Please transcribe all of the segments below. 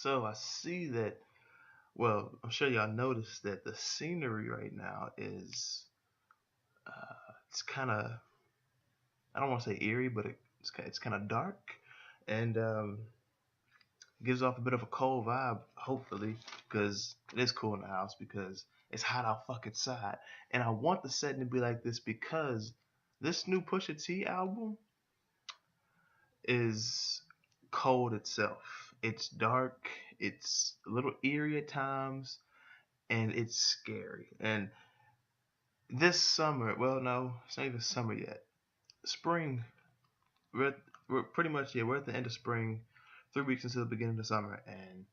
So I see that. Well, I'm sure y'all noticed that the scenery right now is it's kind of, I don't want to say eerie, but it's kind of dark, and gives off a bit of a cold vibe. Hopefully, because it is cool in the house because it's hot out fucking side, and I want the setting to be like this because this new Pusha T album is cold itself. It's dark. It's a little eerie at times, and it's scary. And this summer, well, no, it's not even summer yet. Spring, we're, we're pretty much, yeah, we're at the end of spring, 3 weeks into the beginning of summer, and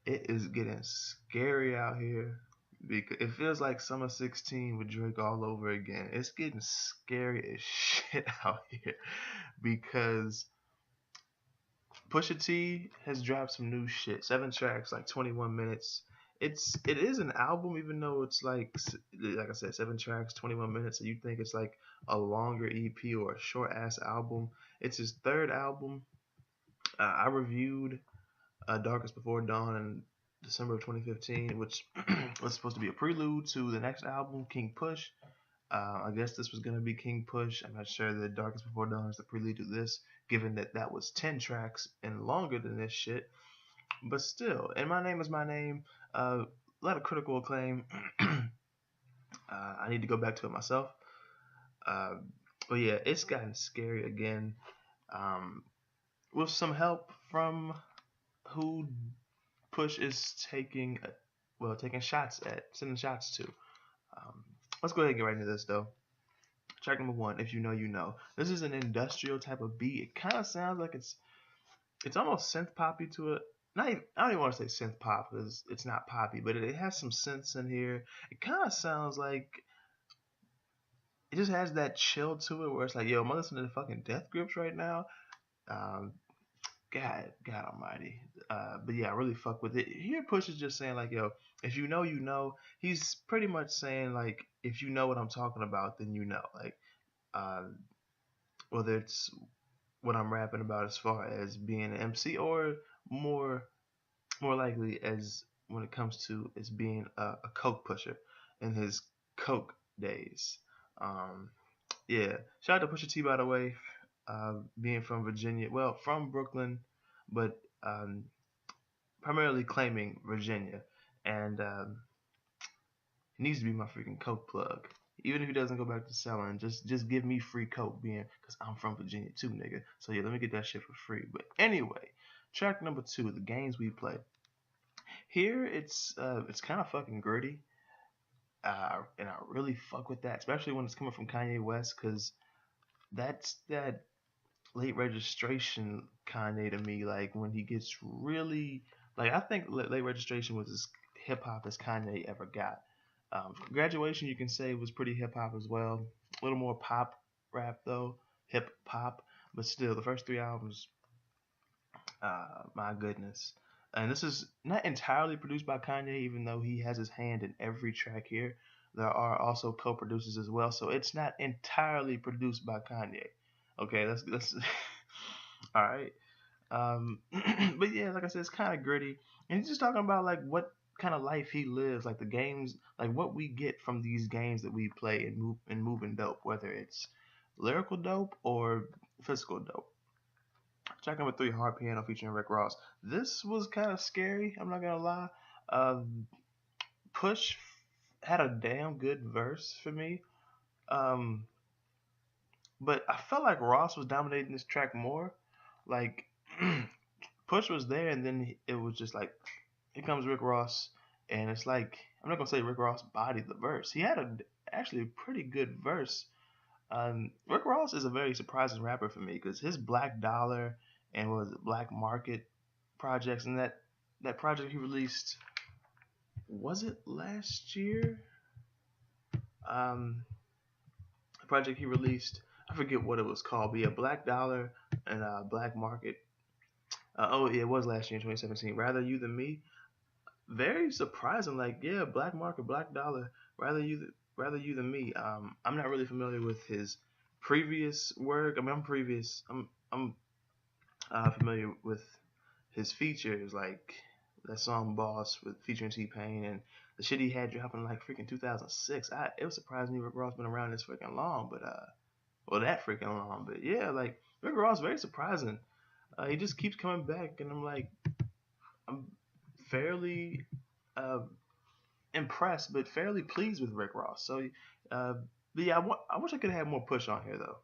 it is getting scary out here. Because it feels like summer 16 with Drake all over again. It's getting scary as shit out here because Pusha T has dropped some new shit. 7 tracks, like 21 minutes. It is an album, even though it's like I said, 7 tracks, 21 minutes. So you think it's like a longer EP or a short ass album. It's his third album. I reviewed Darkest Before Dawn in December of 2015, which was supposed to be a prelude to the next album, King Push. I guess this was going to be King Push. I'm not sure that Darkest Before Dawn is the prelude to this, given that that was 10 tracks and longer than this shit. But still, and My Name is My Name, a lot of critical acclaim. I need to go back to it myself. Uh, but yeah, it's gotten scary again. Um, with some help from who Push is taking shots at, sending shots to. Um, let's go ahead and get right into this though. Track number one, If You Know, You Know. This is an industrial type of beat. It kind of sounds like it's almost synth poppy to it. Not even, I don't even want to say synth pop because it's not poppy, but it has some synths in here. It kind of sounds like it just has that chill to it where it's like, yo, am I listening to fucking Death Grips right now? Um, God Almighty. But yeah, I really fuck with it. Here, Push is just saying like, yo, if you know, you know. He's pretty much saying like, if you know what I'm talking about, then you know. Like, uh, whether it's what I'm rapping about as far as being an MC or more more likely as when it comes to as being a coke pusher in his coke days. Um, yeah, shout out to Pusha T by the way, being from Virginia, well from Brooklyn, but primarily claiming Virginia, and he needs to be my freaking coke plug. Even if he doesn't go back to selling, just give me free coke, being because I'm from Virginia too, nigga. So yeah, let me get that shit for free. But anyway, track number two, the games we play. Here it's kind of fucking gritty, and I really fuck with that, especially when it's coming from Kanye West, because that's that late registration Kanye to me. Like when he gets really like I think late registration was as hip hop as Kanye ever got. Graduation you can say was pretty hip hop as well, a little more pop rap though, hip hop, but still the first three albums, my goodness. And this is not entirely produced by Kanye, even though he has his hand in every track here. There are also co-producers as well, so it's not entirely produced by Kanye. Okay, that's all right. But yeah, like I said, it's kind of gritty, and he's just talking about like what kind of life he lives, like the games, like what we get from these games that we play and moving dope, whether it's lyrical dope or physical dope. Track number three, Hard Piano featuring Rick Ross. This was kind of scary. I'm not gonna lie. Push had a damn good verse for me. Um, but I felt like Ross was dominating this track more. Like Push was there, and then it was just like, here comes Rick Ross, and it's like I'm not gonna say Rick Ross bodied the verse. He had actually a pretty good verse. Rick Ross is a very surprising rapper for me because his Black Dollar and was it Black Market projects, and that project he released, was it last year? Um, the project he released, I forget what it was called, but yeah, Black Dollar and Black Market. Oh yeah, it was last year in 2017. Rather You Than Me. Very surprising. Like yeah, Black Market, Black Dollar. Rather You Than Me. I'm not really familiar with his previous work. I mean, I'm familiar with his features like that song Boss with featuring T-Pain, and the shit he had dropping like freaking 2006. It was surprising me Rick Ross been around this freaking long, but well, that freaking long. But yeah, like Rick Ross, very surprising. He just keeps coming back, and I'm fairly uh, impressed, but fairly pleased with Rick Ross. So, uh, but yeah, I wish I could have had more Push on here though.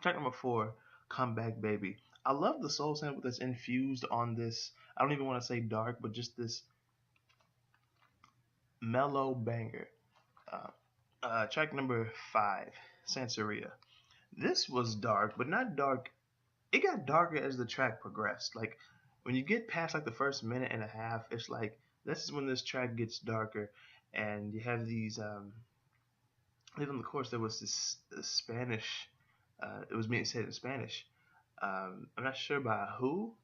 Track number 4, "Come Back Baby." I love the soul sample that's infused on this. I don't even want to say dark, but just this mellow banger. Uh, Track number 5, "Santeria." This was dark, but not dark. It got darker as the track progressed. Like when you get past like the first minute and a half, it's like this is when this track gets darker, and you have these. Even on the chorus, there was this Spanish. It was being said in Spanish. I'm not sure by who.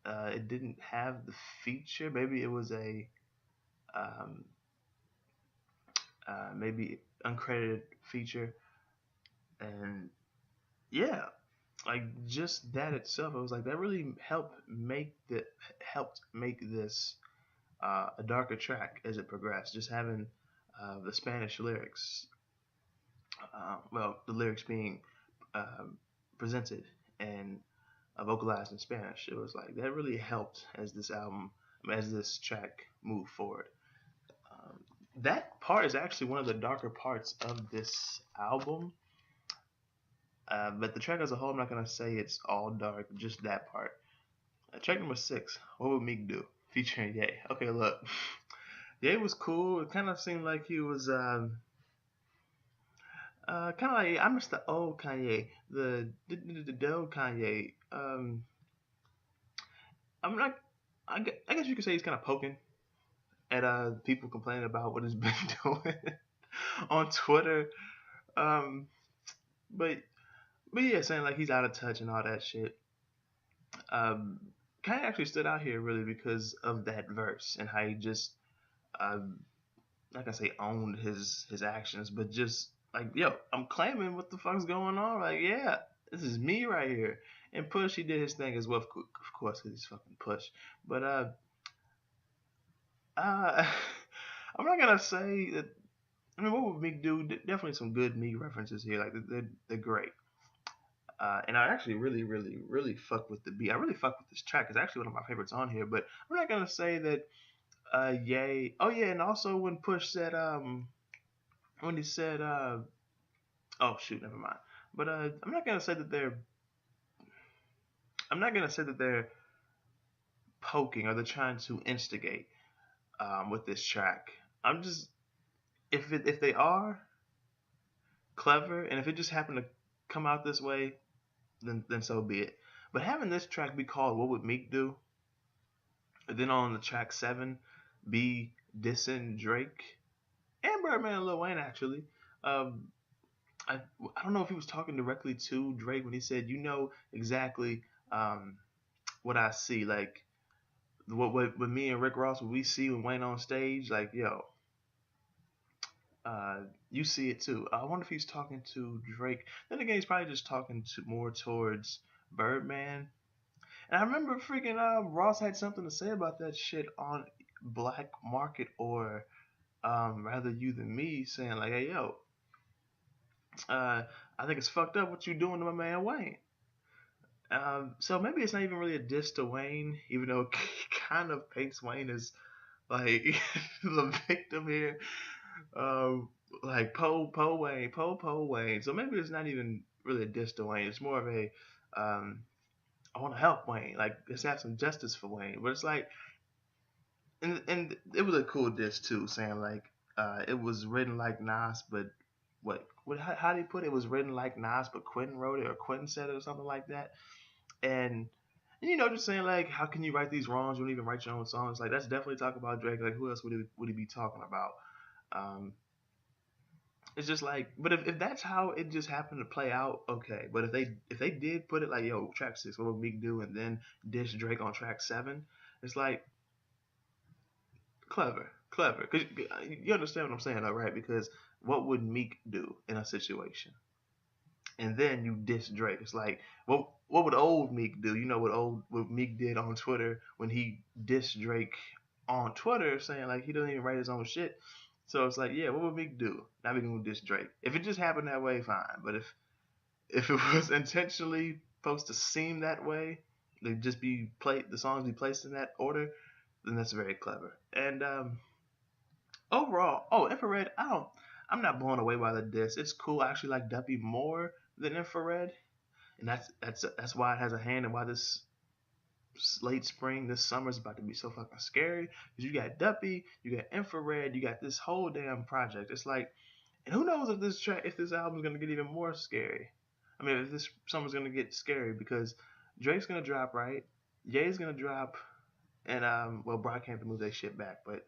It didn't have the feature. Maybe it was a um, maybe uncredited feature, and yeah, like just that itself, I was like that really helped make this a darker track as it progressed. Just having the Spanish lyrics, well, the lyrics being um, presented and vocalized in Spanish, it was like that really helped as as this track moved forward. Um, that part is actually one of the darker parts of this album. But the track as a whole, I'm not gonna say it's all dark, just that part. Track number 6, "What Would Meek Do?" featuring Ye. Okay, look, Ye was cool. It kind of seemed like he was kind of like I miss the old Kanye, the old Kanye. I'm not. I guess you could say he's kind of poking at people complaining about what he's been doing on Twitter. Um, but yeah, saying like he's out of touch and all that shit. Um, Kanye actually stood out here really because of that verse and how he just um, like I say, owned his actions, but just like, yo, I'm claiming what the fuck's going on. Like, yeah, this is me right here. And Push, he did his thing as well, of course, because he's fucking Push. But uh, I'm not gonna say that. I mean, what would Meek do? Definitely some good Meek references here. Like they're great. And I actually really, really, really fuck with the beat. I really fuck with this track. It's actually one of my favorites on here. But I'm not gonna say that. Yay. Oh yeah, and also when Push said when he said oh shoot, never mind. But I'm not gonna say that they're poking or they're trying to instigate with this track. I'm just if they are clever and if it just happened to come out this way, then so be it. But having this track be called "What Would Meek Do," and then on the track 7 be dissing Drake and Birdman and Lil Wayne actually. Um, I I don't know if he was talking directly to Drake when he said, "You know exactly um, what I see, like what me and Rick Ross, what we see when Wayne on stage, like yo, you see it too." I wonder if he's talking to Drake. Then again, he's probably just talking to more towards Birdman. And I remember freaking Ross had something to say about that shit on Black Market or rather you than me, saying like, "Hey yo, uh, I think it's fucked up what you doing to my man Wayne." So maybe it's not even really a diss to Wayne, even though it kind of paints Wayne as like the victim here. Like Poe Wayne. So maybe it's not even really a diss to Wayne. It's more of a I want to help Wayne. Like let's have some justice for Wayne. But it's like, and it was a cool diss too, saying like it was written like Nas, but how do you put it? It was written like Nas, but Quentin wrote it or Quentin said it or something like that. And just saying like, how can you write these wrongs? You don't even write your own songs. Like that's definitely talk about Drake. Like who else would he be talking about? Um, it's just like, but if that's how it just happened to play out, okay. But if they did put it like, yo, track 6, what would Meek do, and then dish Drake on track 7, it's like clever, clever. Cause you understand what I'm saying, all right? Because what would Meek do in a situation? and then you diss Drake. It's like, what would old Meek do? You know what Meek did on Twitter when he dissed Drake on Twitter, saying like he doesn't even write his own shit. So it's like, yeah, what would Meek do? Now we gonna diss Drake. If it just happened that way, fine. But if it was intentionally supposed to seem that way, they just be played, the songs be placed in that order, then that's very clever. And overall, oh, Infrared, I'm not blown away by the diss. It's cool. I actually like Duppy more than Infrared, and that's why it has a hand and why this late spring, this summer is about to be so fucking scary. Because you got Duppy, you got Infrared, you got this whole damn project. It's like, and who knows if this album's gonna get even more scary. I mean, if this summer's gonna get scary because Drake's gonna drop, right? Ye's gonna drop, and well, Brockhampton moved their shit back, but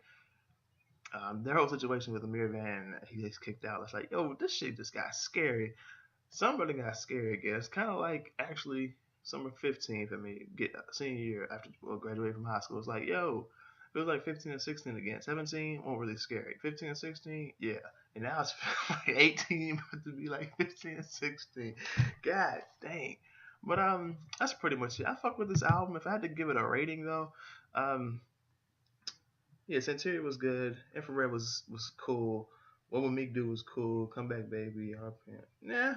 their whole situation with Amir Van, he gets kicked out. It's like, yo, this shit just got scary. Somebody got scary, I guess. Kind of like actually summer 15 for me, get senior year after graduating from high school. It's like, yo, it was like 15 and 16 again. 17 wasn't really scary. 15 and 16, yeah. And now it's like 18 to be like 15 and 16. God dang. But that's pretty much it. I fuck with this album. If I had to give it a rating though, um, yeah, Centurion was good. Infrared was cool. What Would Meek Do was cool. Come Back Baby. Nah,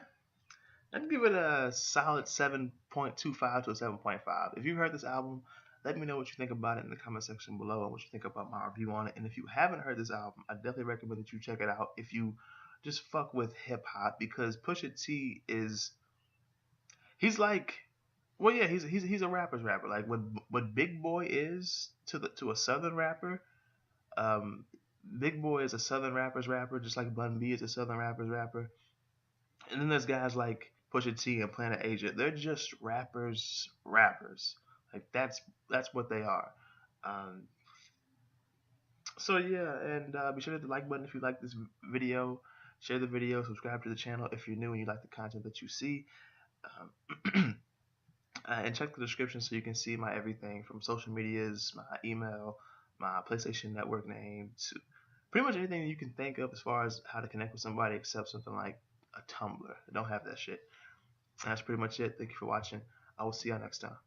I'd give it a solid 7.25 to a 7.5. If you've heard this album, let me know what you think about it in the comment section below and what you think about my review on it. And if you haven't heard this album, I definitely recommend that you check it out if you just fuck with hip hop because Pusha T is he's like well yeah he's a rapper's rapper like what Big Boy is to a southern rapper. um, Big Boy is a Southern rapper's rapper, just like Bun B is a Southern rapper's rapper. And then there's guys like Pusha T and Planet Asia. They're just rappers. Like that's what they are. Um, so yeah, and be sure to hit the like button if you like this video. Share the video, subscribe to the channel if you're new and you like the content that you see. Um, and check the description so you can see my everything from social medias, my email, my PlayStation Network name, to pretty much anything you can think of as far as how to connect with somebody except something like a Tumblr. I don't have that shit. And that's pretty much it. Thank you for watching. I will see y'all next time.